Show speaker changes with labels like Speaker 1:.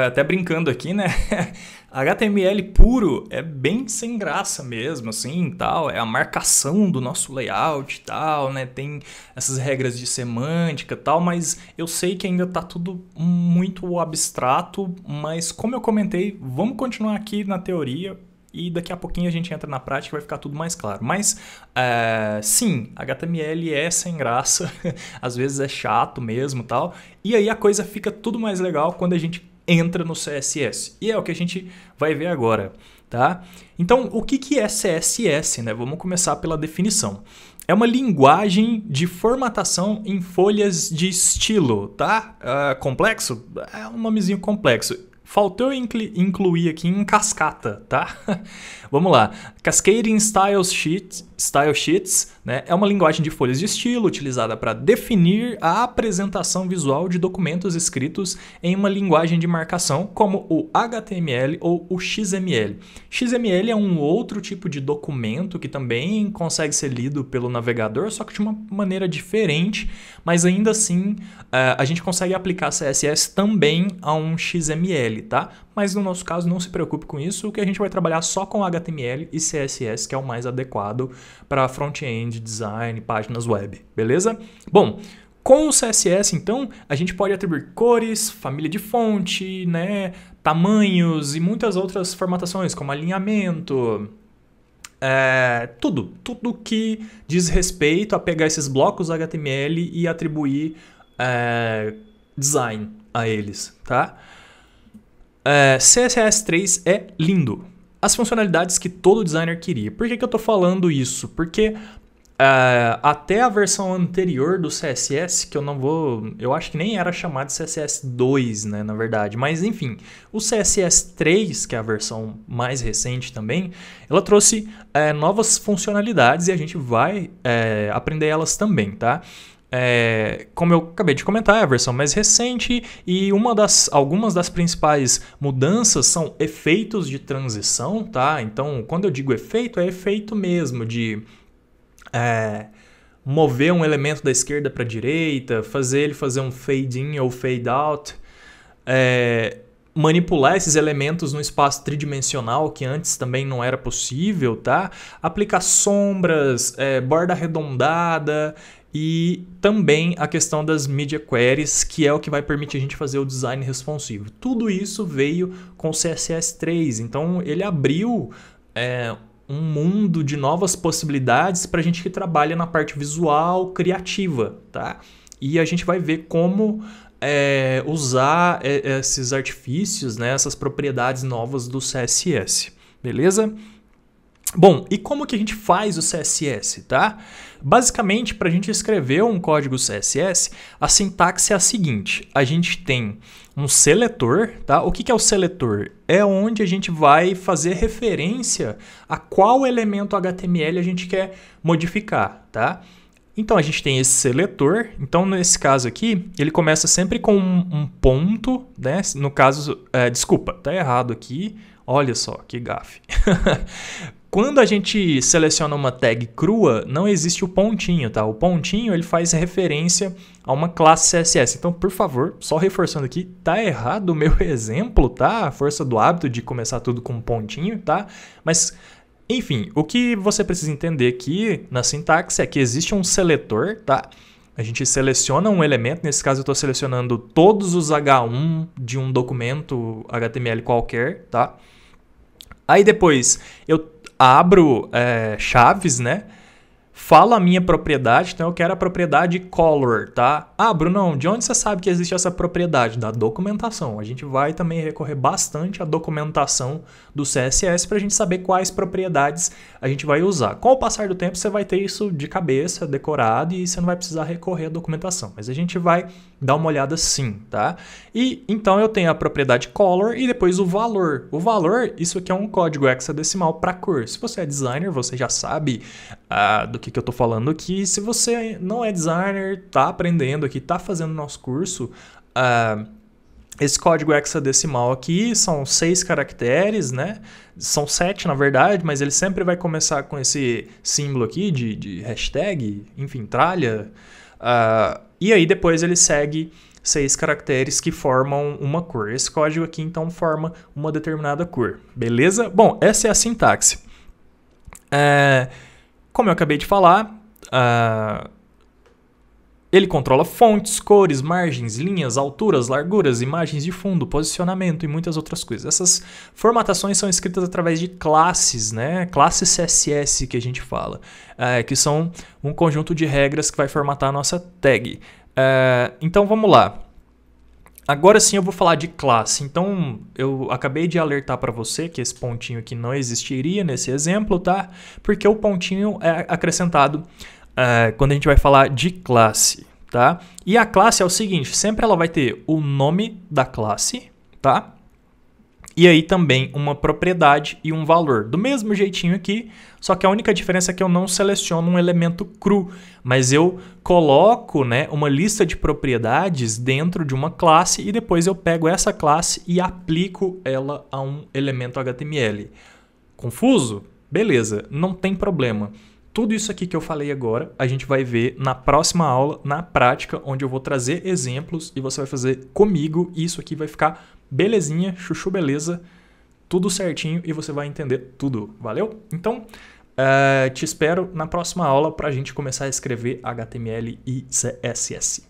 Speaker 1: até brincando aqui, né? HTML puro é bem sem graça mesmo, assim, tal. É a marcação do nosso layout e tal, né? Tem essas regras de semântica e tal, mas eu sei que ainda tá tudo muito abstrato, mas como eu comentei, vamos continuar aqui na teoria e daqui a pouquinho a gente entra na prática e vai ficar tudo mais claro. Mas, sim, HTML é sem graça, às vezes é chato mesmo e tal, e aí a coisa fica tudo mais legal quando a gente entra no CSS. E é o que a gente vai ver agora, tá? Então, o que é CSS, né? Vamos começar pela definição. É uma linguagem de formatação em folhas de estilo, tá? Complexo? É um nomezinho complexo. Faltou incluir aqui em cascata, tá? Vamos lá. Cascading Style Sheets, né, é uma linguagem de folhas de estilo utilizada para definir a apresentação visual de documentos escritos em uma linguagem de marcação, como o HTML ou o XML. XML é um outro tipo de documento que também consegue ser lido pelo navegador, só que de uma maneira diferente, mas ainda assim a gente consegue aplicar CSS também a um XML, tá? Mas no nosso caso não se preocupe com isso, o que a gente vai trabalhar só com HTML e CSS, que é o mais adequado para front-end, design, páginas web, beleza? Bom, com o CSS, então, a gente pode atribuir cores, família de fonte, né, tamanhos e muitas outras formatações, como alinhamento, tudo que diz respeito a pegar esses blocos HTML e atribuir design a eles, tá? CSS3 é lindo. As funcionalidades que todo designer queria. Por que eu estou falando isso? Porque até a versão anterior do CSS, que eu acho que nem era chamado de CSS2, né, na verdade. Mas enfim, o CSS3, que é a versão mais recente também, ela trouxe novas funcionalidades e a gente vai aprender elas também, tá? Como eu acabei de comentar, é a versão mais recente e algumas das principais mudanças são efeitos de transição, tá? Então, quando eu digo efeito, é efeito mesmo de mover um elemento da esquerda para a direita, fazer ele fazer um fade in ou fade out, manipular esses elementos no espaço tridimensional, que antes também não era possível, tá? Aplicar sombras, borda arredondada e também a questão das media queries, que é o que vai permitir a gente fazer o design responsivo. Tudo isso veio com o CSS3, então ele abriu um mundo de novas possibilidades para a gente que trabalha na parte visual criativa, tá? E a gente vai ver como usar esses artifícios, né, essas propriedades novas do CSS, beleza? Bom, e como que a gente faz o CSS, tá? Basicamente, para a gente escrever um código CSS, a sintaxe é a seguinte: a gente tem um seletor, tá? O que é o seletor? É onde a gente vai fazer referência a qual elemento HTML a gente quer modificar, tá? Então, a gente tem esse seletor. Então, nesse caso aqui, ele começa sempre com um ponto, né? No caso, desculpa, tá errado aqui. Olha só, que gafe. Quando a gente seleciona uma tag crua, não existe o pontinho, tá? O pontinho, ele faz referência a uma classe CSS. Então, por favor, só reforçando aqui, tá errado o meu exemplo, tá? A força do hábito de começar tudo com um pontinho, tá? Mas, enfim, o que você precisa entender aqui na sintaxe é que existe um seletor, tá? A gente seleciona um elemento, nesse caso eu estou selecionando todos os H1 de um documento HTML qualquer, tá? Aí depois eu abro chaves, né? Falo a minha propriedade, então eu quero a propriedade color, tá? Ah, Brunão, de onde você sabe que existe essa propriedade? Da documentação. A gente vai também recorrer bastante à documentação do CSS para a gente saber quais propriedades a gente vai usar. Com o passar do tempo, você vai ter isso de cabeça, decorado, e você não vai precisar recorrer à documentação. Mas a gente vai dar uma olhada sim, tá? E então eu tenho a propriedade color e depois o valor. O valor, isso aqui é um código hexadecimal para cor. Se você é designer, você já sabe do que eu tô falando aqui. Se você não é designer, tá aprendendo aqui, tá fazendo nosso curso, esse código hexadecimal aqui são 6 caracteres, né? São 7 na verdade, mas ele sempre vai começar com esse símbolo aqui de hashtag, enfim, tralha. E aí depois ele segue 6 caracteres que formam uma cor. Esse código aqui, então, forma uma determinada cor. Beleza? Bom, essa é a sintaxe. Como eu acabei de falar, ele controla fontes, cores, margens, linhas, alturas, larguras, imagens de fundo, posicionamento e muitas outras coisas. Essas formatações são escritas através de classes, né? Classes CSS que a gente fala, que são um conjunto de regras que vai formatar a nossa tag. Então vamos lá. Agora sim eu vou falar de classe. Então eu acabei de alertar para você que esse pontinho aqui não existiria nesse exemplo, tá? Porque o pontinho é acrescentado quando a gente vai falar de classe, tá? E a classe é o seguinte, sempre ela vai ter o nome da classe, tá? E aí também uma propriedade e um valor. Do mesmo jeitinho aqui, só que a única diferença é que eu não seleciono um elemento cru, mas eu coloco, né, uma lista de propriedades dentro de uma classe e depois eu pego essa classe e aplico ela a um elemento HTML. Confuso? Beleza, não tem problema. Tudo isso aqui que eu falei agora, a gente vai ver na próxima aula, na prática, onde eu vou trazer exemplos e você vai fazer comigo. E isso aqui vai ficar belezinha, chuchu beleza, tudo certinho e você vai entender tudo. Valeu? Então, te espero na próxima aula para a gente começar a escrever HTML e CSS.